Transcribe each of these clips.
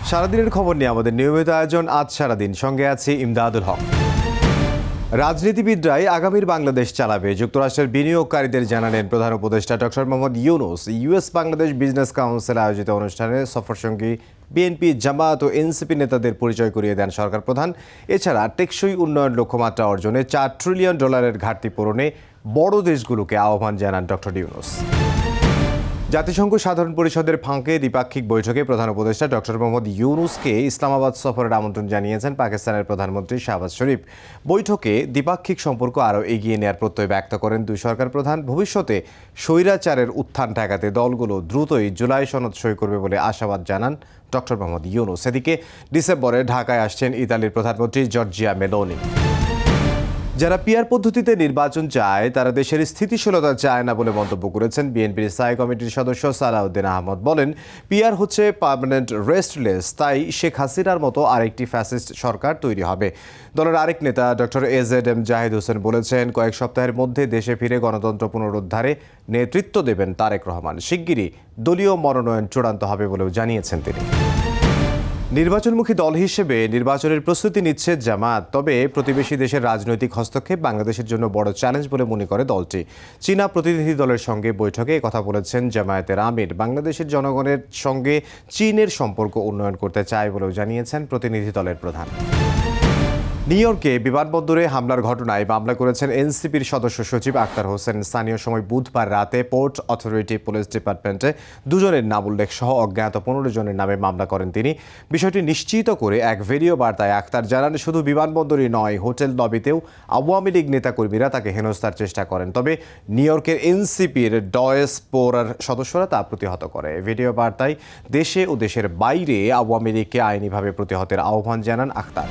সারাদিনের খবর নিয়ে আমাদের নিয়মিত আয়োজন আজ সারাদিন, সঙ্গে আছি ইমদাদুল হক। রাজনীতিবিদরাই আগামীর বাংলাদেশ চালাবে, যুক্তরাষ্ট্রের বিনিয়োগকারীদের জানালেন প্রধান উপদেষ্টা doctor Mohammad Yunus. US Bangladesh business council আয়োজিত অনুষ্ঠানে সফরসঙ্গী বিএনপি, জামায়াত ও এনসিপি নেতাদের পরিচয় করিয়ে দেন সরকার প্রধান। এছাড়া টেকসই উন্নয়ন লক্ষ্যমাত্রা অর্জনে $4 ট্রিলিয়ন ঘাটতি পূরণে বড় দেশগুলোকে আহ্বান জানান ডক্টর ইউনূস। জাতিসংঘ সাধারণ পরিষদের ফাঁকে দ্বিপাক্ষিক বৈঠকে প্রধান উপদেষ্টা ডক্টর মোহাম্মদ ইউনূসকে ইসলামাবাদ সফরের আমন্ত্রণ জানিয়েছেন পাকিস্তানের প্রধানমন্ত্রী শাহবাজ শরীফ। বৈঠকে দ্বিপাক্ষিক সম্পর্ক আরও এগিয়ে নেওয়ার প্রত্যয় ব্যক্ত করেন দুই সরকার প্রধান। ভবিষ্যতে স্বৈরাচারের উত্থান ঠেকাতে দলগুলো দ্রুতই জুলাই সনদ সই করবে বলে আশাবাদ জানান ডক্টর মোহাম্মদ ইউনূস। এদিকে ডিসেম্বরে ঢাকায় আসছেন ইতালির প্রধানমন্ত্রী জর্জিয়া মেলোনি। যারা পিআর পদ্ধতিতে নির্বাচন চায় তারা দেশের স্থিতিশীলতা চায় না বলে মন্তব্য করেছেন বিএনপির স্থায়ী কমিটির সদস্য সালাউদ্দিন আহমদ। বলেন, পিআর হচ্ছে পার্মানেন্ট রেস্টলেস, তাই শেখ হাসিনার মতো আরেকটি ফ্যাসিস্ট সরকার তৈরি হবে। দলের আরেক নেতা ডক্টর এজেড জাহিদ হোসেন বলেছেন, কয়েক সপ্তাহের মধ্যে দেশে ফিরে গণতন্ত্র পুনরুদ্ধারে নেতৃত্ব দেবেন তারেক রহমান। শিগগিরই দলীয় মনোনয়ন চূড়ান্ত হবে বলেও জানিয়েছেন তিনি। নির্বাচনমুখী দল হিসেবে নির্বাচনের প্রস্তুতি নিচ্ছে জামায়াত, তবে প্রতিবেশী দেশের রাজনৈতিক হস্তক্ষেপ বাংলাদেশের জন্য বড় চ্যালেঞ্জ বলে মনে করে দলটি। চীনা প্রতিনিধি দলের সঙ্গে বৈঠকে কথা বলেছেন জামায়াতের আমির। বাংলাদেশের জনগণের সঙ্গে চীনের সম্পর্ক উন্নয়ন করতে চায় বলেও জানিয়েছেন প্রতিনিধি দলের প্রধান। নিউ ইয়র্কে বিমানবন্দরে হামলার ঘটনায় মামলা করেছেন এনসিপির সদস্য সচিব আক্তার হোসেন। স্থানীয় সময় বুধবার রাতে পোর্ট অথরিটি পুলিশ ডিপার্টমেন্টে দুজনের নাম উল্লেখ সহ অজ্ঞাত 15 জনের নামে মামলা করেন তিনি। বিষয়টি নিশ্চিত করে এক ভিডিও বার্তায় আক্তার জানান, শুধু বিমানবন্দরই নয়, হোটেল লবিতেও আওয়ামী লীগ নেতাকর্মীরা তাকে হেনস্থার চেষ্টা করেন। তবে নিউ ইয়র্কের এনসিপির ডায়াসপোরার সদস্যরা তা প্রতিহত করে। ভিডিও বার্তায় দেশে ও দেশের বাইরে আওয়ামী লীগকে আইনিভাবে প্রতিহতের আহ্বান জানান আক্তার।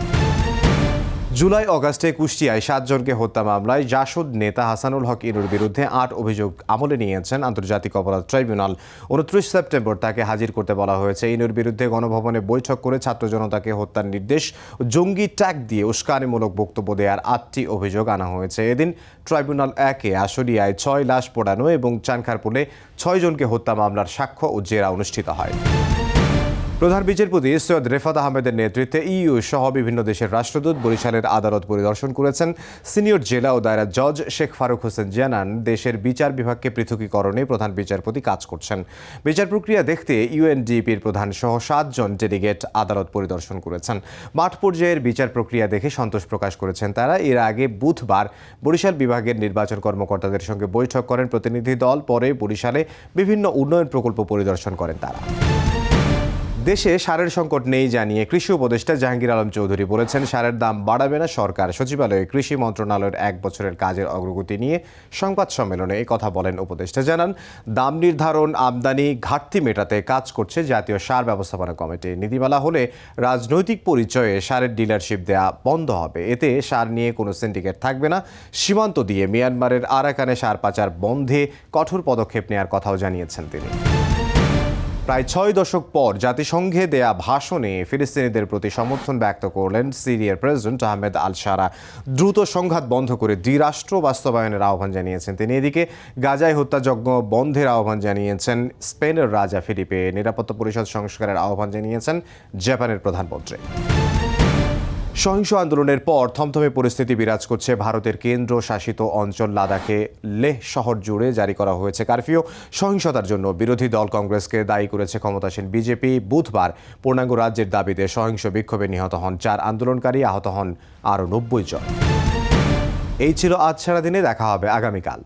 জুলাই অগাস্টে কুষ্টিয়ায় 7 জনকে হত্যা মামলায় জাসদ নেতা হাসানুল হক ইনুর বিরুদ্ধে 8 অভিযোগ আমলে নিয়েছেন আন্তর্জাতিক অপরাধ ট্রাইব্যুনাল। 29 সেপ্টেম্বর তাকে হাজির করতে বলা হয়েছে। ইনুর বিরুদ্ধে গণভবনে বৈঠক করে ছাত্র জনতাকে হত্যার নির্দেশ, জঙ্গি ট্যাগ দিয়ে উস্কানিমূলক বক্তব্য দেওয়ার 8টি অভিযোগ আনা হয়েছে। এদিন ট্রাইব্যুনাল 1-এ আশুলিয়ায় 6 লাশ পোড়ানো এবং চানখারপুলে 6 জনকে হত্যা মামলার সাক্ষ্য ও জেরা অনুষ্ঠিত হয়। প্রধান বিচারপতি সৈয়দ রেফাত আহমেদের নেতৃত্বে ইইউ সহ বিভিন্ন দেশের রাষ্ট্রদূত বরিশালের আদালত পরিদর্শন করেছেন। সিনিয়র জেলা ও দায়রা জজ শেখ ফারুক হোসেন জানান, দেশের বিচার বিভাগকে পৃথকীকরণে প্রধান বিচারপতি কাজ করছেন। বিচার প্রক্রিয়া দেখতে ইউএনডিপির প্রধান সহ 7 জন ডেলিগেট আদালত পরিদর্শন করেছেন। মাঠ পর্যায়ের বিচার প্রক্রিয়া দেখে সন্তোষ প্রকাশ করেছেন তারা। এর আগে বুধবার বরিশাল বিভাগের নির্বাচন কর্মকর্তাদের সঙ্গে বৈঠক করেন প্রতিনিধি দল। পরে বরিশালে বিভিন্ন উন্নয়ন প্রকল্প পরিদর্শন করেন তারা। দেশে সারের সংকট নেই জানিয়ে কৃষি উপদেষ্টা জাহাঙ্গীর আলম চৌধুরী বলেছেন, সারের দাম বাড়াবে না সরকার। সচিবালয়ে কৃষি মন্ত্রণালয়ের 1 বছরের কাজের অগ্রগতি নিয়ে সংবাদ সম্মেলনে এই কথা বলেন উপদেষ্টা। জানান, দাম নির্ধারণ, আমদানি ঘাটতি মেটাতে কাজ করছে জাতীয় সার ব্যবস্থাপনা কমিটি। নীতিমালা হলে রাজনৈতিক পরিচয়ে সারের ডিলারশিপ দেয়া বন্ধ হবে। এতে সার নিয়ে কোনো সিন্ডিকেট থাকবে না। সীমান্ত দিয়ে মিয়ানমারের আরাকানে সার পাচার বন্ধে কঠোর পদক্ষেপ নেওয়ার কথাও জানিয়েছেন তিনি। প্রায় 6 দশক পর জাতিসংঘে দেয়া ভাষণে ফিলিস্তিনিদের প্রতি সমর্থন ব্যক্ত করলেন সিরিয়ার প্রেসিডেন্ট আহমেদ আল শারা। দ্রুত সংঘাত বন্ধ করে দ্বিরাষ্ট্র বাস্তবায়নের আহ্বান জানিয়েছেন তিনি। এদিকে গাজায় হত্যাযজ্ঞ বন্ধের আহ্বান জানিয়েছেন স্পেনের রাজা ফিলিপে। নিরাপত্তা পরিষদ সংস্কারের আহ্বান জানিয়েছেন জাপানের প্রধানমন্ত্রী। সহিংস আন্দোলনের পর থমথমে পরিস্থিতি বিরাজ করছে ভারতের কেন্দ্র শাসিত অঞ্চল লাদাখে। লেহ শহর জুড়ে জারি করা হয়েছে কারফিউ। সহিংসতার জন্য বিরোধী দল কংগ্রেসকে দায়ী করেছে ক্ষমতাসীন বিজেপি। বুধবার পূর্ণাঙ্গ রাজ্যের দাবিতে সহিংস বিক্ষোভে নিহত হন 4 আন্দোলনকারী, আহত হন আরও 90 জন। এই ছিল আজ সারাদিনে। দেখা হবে আগামীকাল।